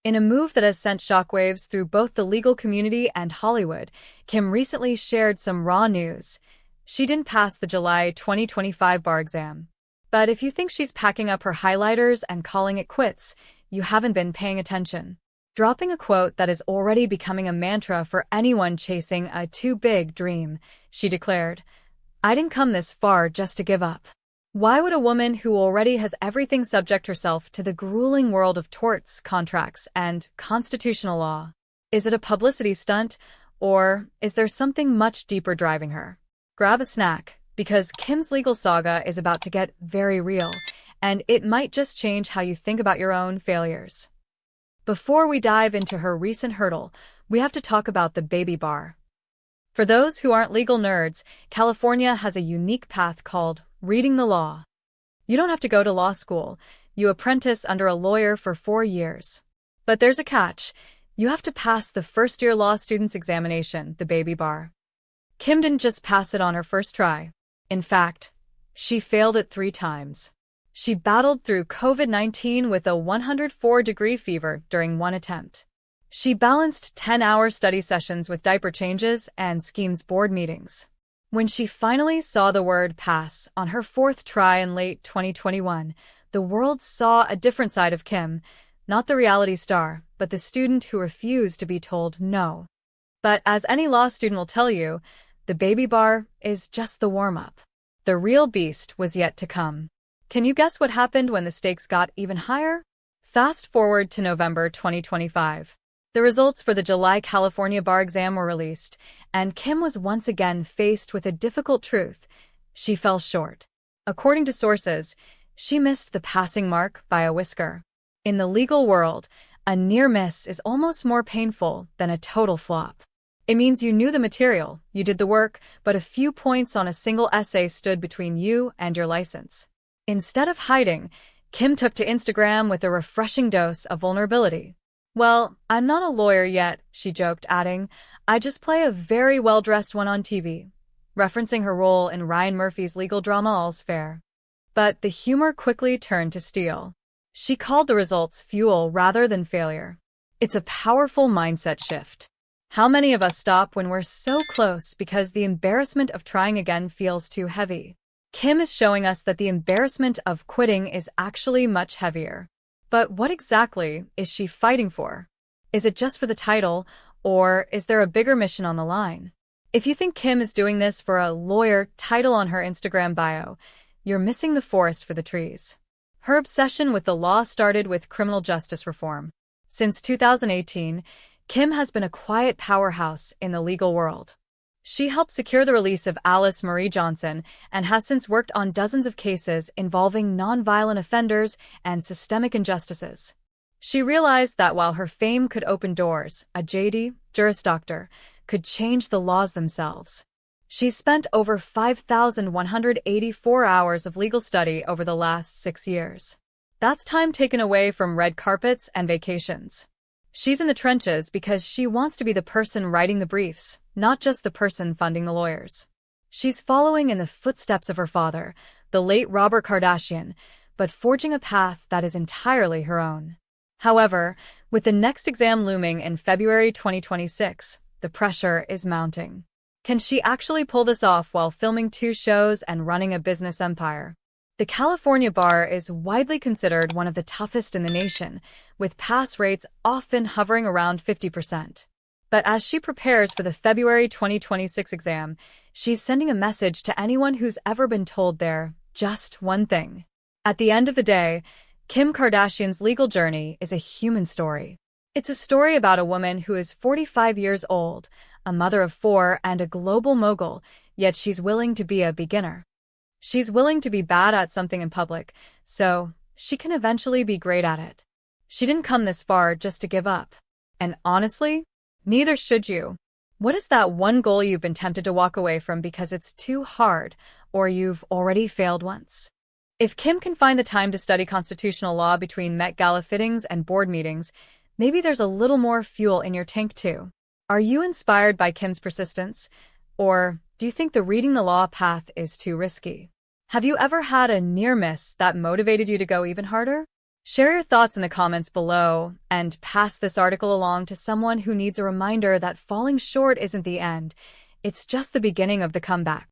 In a move that has sent shockwaves through both the legal community and Hollywood, Kim recently shared some raw news. She didn't pass the July 2025 bar exam. But if you think she's packing up her highlighters and calling it quits, you haven't been paying attention. Dropping a quote that is already becoming a mantra for anyone chasing a too big dream, she declared, "I didn't come this far just to give up." Why would a woman who already has everything subject herself to the grueling world of torts, contracts, and constitutional law? Is it a publicity stunt, or is there something much deeper driving her? Grab a snack, because Kim's legal saga is about to get very real, and it might just change how you think about your own failures. Before we dive into her recent hurdle, we have to talk about the baby bar. For those who aren't legal nerds, California has a unique path called reading the law. You don't have to go to law school. You apprentice under a lawyer for 4 years. But there's a catch. You have to pass the first-year law student's examination, the baby bar. Kim didn't just pass it on her first try. In fact, she failed it 3 times. She battled through COVID-19 with a 104-degree fever during one attempt. She balanced 10-hour study sessions with diaper changes and schemes board meetings. When she finally saw the word pass on her 4th try in late 2021, the world saw a different side of Kim, not the reality star, but the student who refused to be told no. But as any law student will tell you, the baby bar is just the warm-up. The real beast was yet to come. Can you guess what happened when the stakes got even higher? Fast forward to November 2025. The results for the July California bar exam were released, and Kim was once again faced with a difficult truth. She fell short. According to sources, she missed the passing mark by a whisker. In the legal world, a near miss is almost more painful than a total flop. It means you knew the material, you did the work, but a few points on a single essay stood between you and your license. Instead of hiding, Kim took to Instagram with a refreshing dose of vulnerability. "Well, I'm not a lawyer yet," she joked, adding, "I just play a very well-dressed one on TV," referencing her role in Ryan Murphy's legal drama All's Fair. But the humor quickly turned to steel. She called the results fuel rather than failure. It's a powerful mindset shift. How many of us stop when we're so close because the embarrassment of trying again feels too heavy? Kim is showing us that the embarrassment of quitting is actually much heavier. But what exactly is she fighting for? Is it just for the title, or is there a bigger mission on the line? If you think Kim is doing this for a lawyer title on her Instagram bio, you're missing the forest for the trees. Her obsession with the law started with criminal justice reform. Since 2018, Kim has been a quiet powerhouse in the legal world. She helped secure the release of Alice Marie Johnson and has since worked on dozens of cases involving nonviolent offenders and systemic injustices. She realized that while her fame could open doors, a JD, Juris Doctor, could change the laws themselves. She spent over 5,184 hours of legal study over the last 6 years. That's time taken away from red carpets and vacations. She's in the trenches because she wants to be the person writing the briefs, not just the person funding the lawyers. She's following in the footsteps of her father, the late Robert Kardashian, but forging a path that is entirely her own. However, with the next exam looming in February 2026, the pressure is mounting. Can she actually pull this off while filming 2 shows and running a business empire? The California bar is widely considered one of the toughest in the nation, with pass rates often hovering around 50%. But as she prepares for the February 2026 exam, she's sending a message to anyone who's ever been told they're just one thing. At the end of the day, Kim Kardashian's legal journey is a human story. It's a story about a woman who is 45 years old, a mother of 4, and a global mogul, yet she's willing to be a beginner. She's willing to be bad at something in public, so she can eventually be great at it. She didn't come this far just to give up. And honestly, neither should you. What is that one goal you've been tempted to walk away from because it's too hard, or you've already failed once? If Kim can find the time to study constitutional law between Met Gala fittings and board meetings, maybe there's a little more fuel in your tank too. Are you inspired by Kim's persistence? Or do you think the reading the law path is too risky? Have you ever had a near miss that motivated you to go even harder? Share your thoughts in the comments below and pass this article along to someone who needs a reminder that falling short isn't the end. It's just the beginning of the comeback.